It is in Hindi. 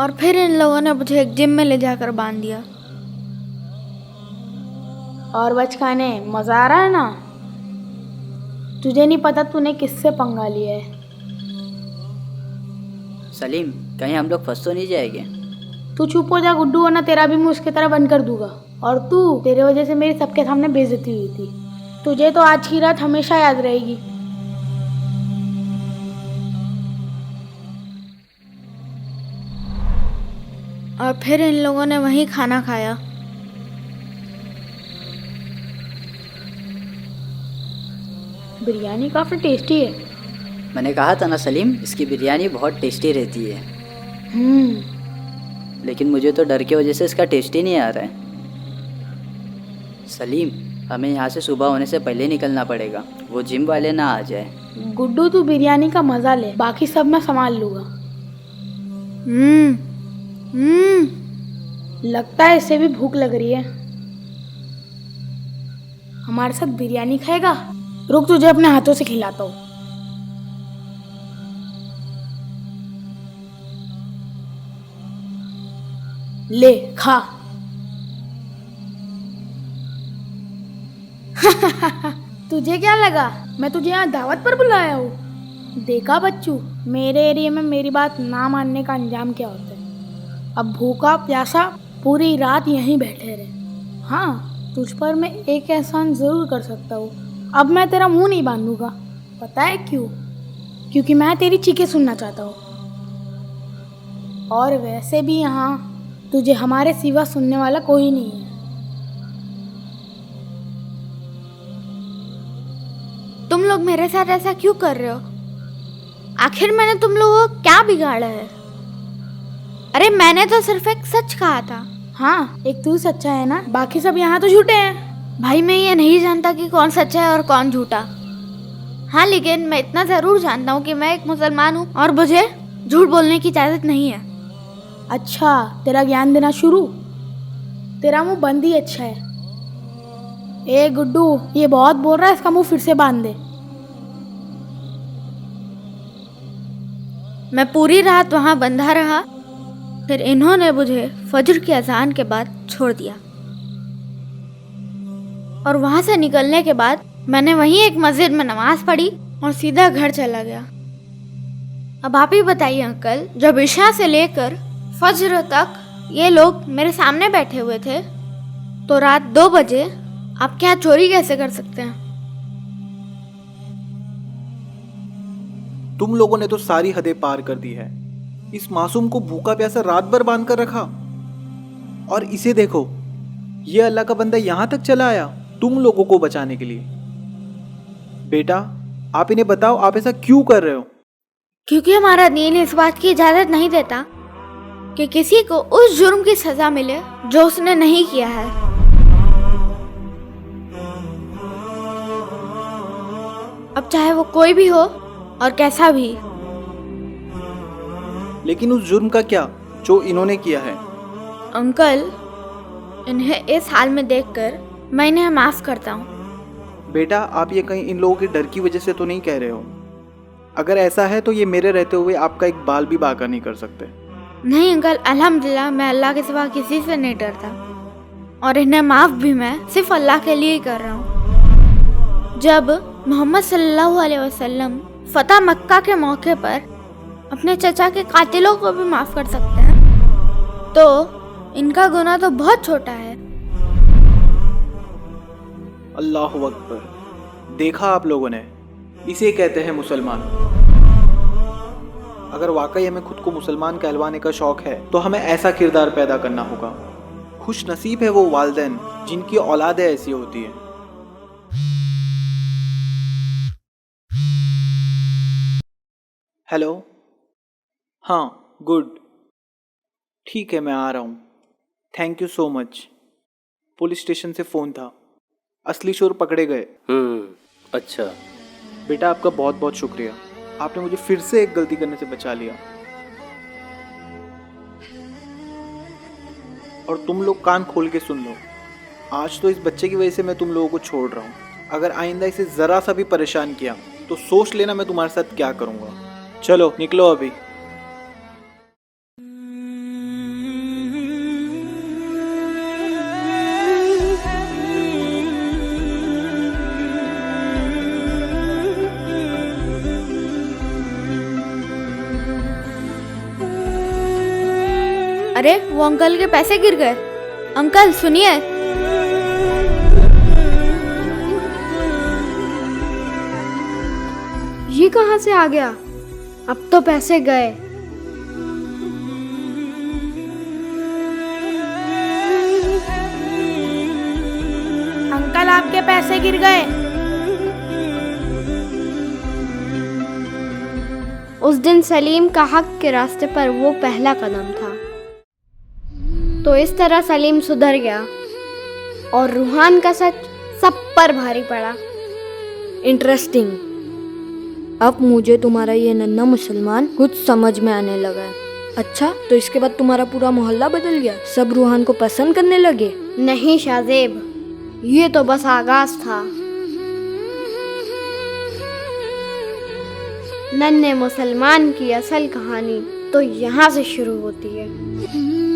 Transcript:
और फिर इन लोगों ने मुझे एक जिम में ले जाकर बांध दिया। और बचकाने, मजा आ रहा है ना? तुझे नहीं पता तूने किससे पंगा लिया है। सलीम, कहीं हम लोग फंस तो नहीं जाएंगे? तू चुप हो जा गुड्डू, वरना तेरा भी मुंह उसकी तरह बंद कर दूंगा। और तेरे वजह से मेरी सबके सामने बेइज्जती हुई थी। तुझे तो आज की रात हमेशा याद रहेगी। और फिर इन लोगों ने वहीं खाना खाया। बिरयानी काफ़ी टेस्टी है। मैंने कहा था ना सलीम, इसकी बिरयानी बहुत टेस्टी रहती है। लेकिन मुझे तो डर की वजह से इसका टेस्ट ही नहीं आ रहा है। सलीम, हमें यहाँ से सुबह होने से पहले निकलना पड़ेगा, वो जिम वाले ना आ जाए। गुड्डू तू बिरयानी का मज़ा ले, बाकी सब मैं संभाल लूँगा। लगता है इसे भी भूख लग रही है। हमारे साथ बिरयानी खाएगा? रुक, तुझे अपने हाथों से खिलाता हूँ। ले खा। तुझे क्या लगा मैं तुझे यहाँ दावत पर बुलाया हूँ? देखा बच्चू, मेरे एरिया में मेरी बात ना मानने का अंजाम क्या होता है। अब भूखा प्यासा पूरी रात यहीं बैठे रहे। हाँ, तुझ पर मैं एक एहसान ज़रूर कर सकता हूँ। अब मैं तेरा मुंह नहीं बांधूंगा। पता है क्यों? क्योंकि मैं तेरी चीखें सुनना चाहता हूँ। और वैसे भी यहाँ तुझे हमारे सिवा सुनने वाला कोई नहीं है। तुम लोग मेरे साथ ऐसा क्यों कर रहे हो? आखिर मैंने तुम लोगों को क्या बिगाड़ा है? अरे मैंने तो सिर्फ एक सच कहा था। हाँ, एक तू सच्चा है ना, बाकी सब यहाँ तो झूठे हैं। भाई मैं ये नहीं जानता कि कौन सच्चा है और कौन झूठा। हाँ, लेकिन मैं इतना ज़रूर जानता हूँ कि मैं एक मुसलमान हूँ और मुझे झूठ बोलने की इजाज़त नहीं है। अच्छा, तेरा ज्ञान देना शुरू? तेरा मुंह बंद ही अच्छा है। ए गुड्डू, ये बहुत बोल रहा है, इसका मुंह फिर से बांध दे। मैं पूरी रात वहाँ बंधा रहा, फिर इन्होंने मुझे फजर की अजान के बाद छोड़ दिया। और वहाँ से निकलने के बाद मैंने वहीं एक मस्जिद में नमाज पढ़ी और सीधा घर चला गया। अब आप ही बताइए अंकल, जब इशा से लेकर फजर तक ये लोग मेरे सामने बैठे हुए थे, तो रात 2 बजे आप क्या चोरी कैसे कर सकते हैं? तुम लोगों ने तो सारी हदें पार कर दी है। इस मासूम को भूखा प्यासा रात भर बांध कर रखा, और इसे देखो, ये अल्लाह का बंदा यहां तक चला आया तुम लोगों को बचाने के लिए। बेटा, आप इन्हें बताओ, आप ऐसा क्यों कर रहे हो? क्योंकि हमारा दीन इस बात की इजाजत नहीं देता कि किसी को उस जुर्म की सजा मिले जो उसने नहीं किया है। अब चाहे वो कोई भी हो और कैसा भी। लेकिन उस जुर्म का क्या जो इन्होंने किया है? अंकल, इन्हें इस हाल में देखकर मैं इन्हें माफ करता हूँ। बेटा, आप ये कहीं इन लोगों के डर की वजह से तो नहीं कह रहे हो? अगर ऐसा है तो ये मेरे रहते हुए आपका एक बाल भी बाका नहीं कर सकते। नहीं अंकल, अल्हम्दुलिल्लाह मैं अल्लाह के सिवा किसी से नहीं डरता, और इन्हें माफ भी मैं सिर्फ अल्लाह के लिए ही कर रहा हूँ। जब मोहम्मद सल्लल्लाहु अलैहि वसल्लम फतह मक्का के मौके पर अपने चचा के कातिलों को भी माफ कर सकते हैं, तो इनका गुनाह तो बहुत छोटा है। अल्लाह अकबर। देखा आप लोगों ने, इसे कहते हैं मुसलमान। अगर वाकई हमें खुद को मुसलमान कहलवाने का शौक है तो हमें ऐसा किरदार पैदा करना होगा। खुश नसीब है वो वालिदैन जिनकी औलादें ऐसी होती है। हेलो, हाँ, गुड, ठीक है, मैं आ रहा हूँ। Thank you so much. Police station से फ़ोन था, असली चोर पकड़े गए। अच्छा। बेटा, आपका बहुत बहुत शुक्रिया, आपने मुझे फिर से एक गलती करने से बचा लिया। और तुम लोग कान खोल के सुन लो, आज तो इस बच्चे की वजह से मैं तुम लोगों को छोड़ रहा हूँ। अगर आइंदा इसे ज़रा सा भी परेशान किया तो सोच लेना मैं तुम्हारे साथ क्या करूँगा। चलो निकलो अभी। अरे वो अंकल के पैसे गिर गए। अंकल सुनिए। ये कहाँ से आ गया? अब तो पैसे गए। अंकल आपके पैसे गिर गए। उस दिन सलीम का हक के रास्ते पर वो पहला कदम था। तो इस तरह सलीम सुधर गया और रूहान का सच सब पर भारी पड़ा। इंटरेस्टिंग। अब मुझे तुम्हारा ये नन्हा मुसलमान कुछ समझ में आने लगा है। अच्छा, तो इसके बाद तुम्हारा पूरा मोहल्ला बदल गया? सब रूहान को पसंद करने लगे? नहीं शाजेब, ये तो बस आगाज था। नन्हे मुसलमान की असल कहानी तो यहाँ से शुरू होती है।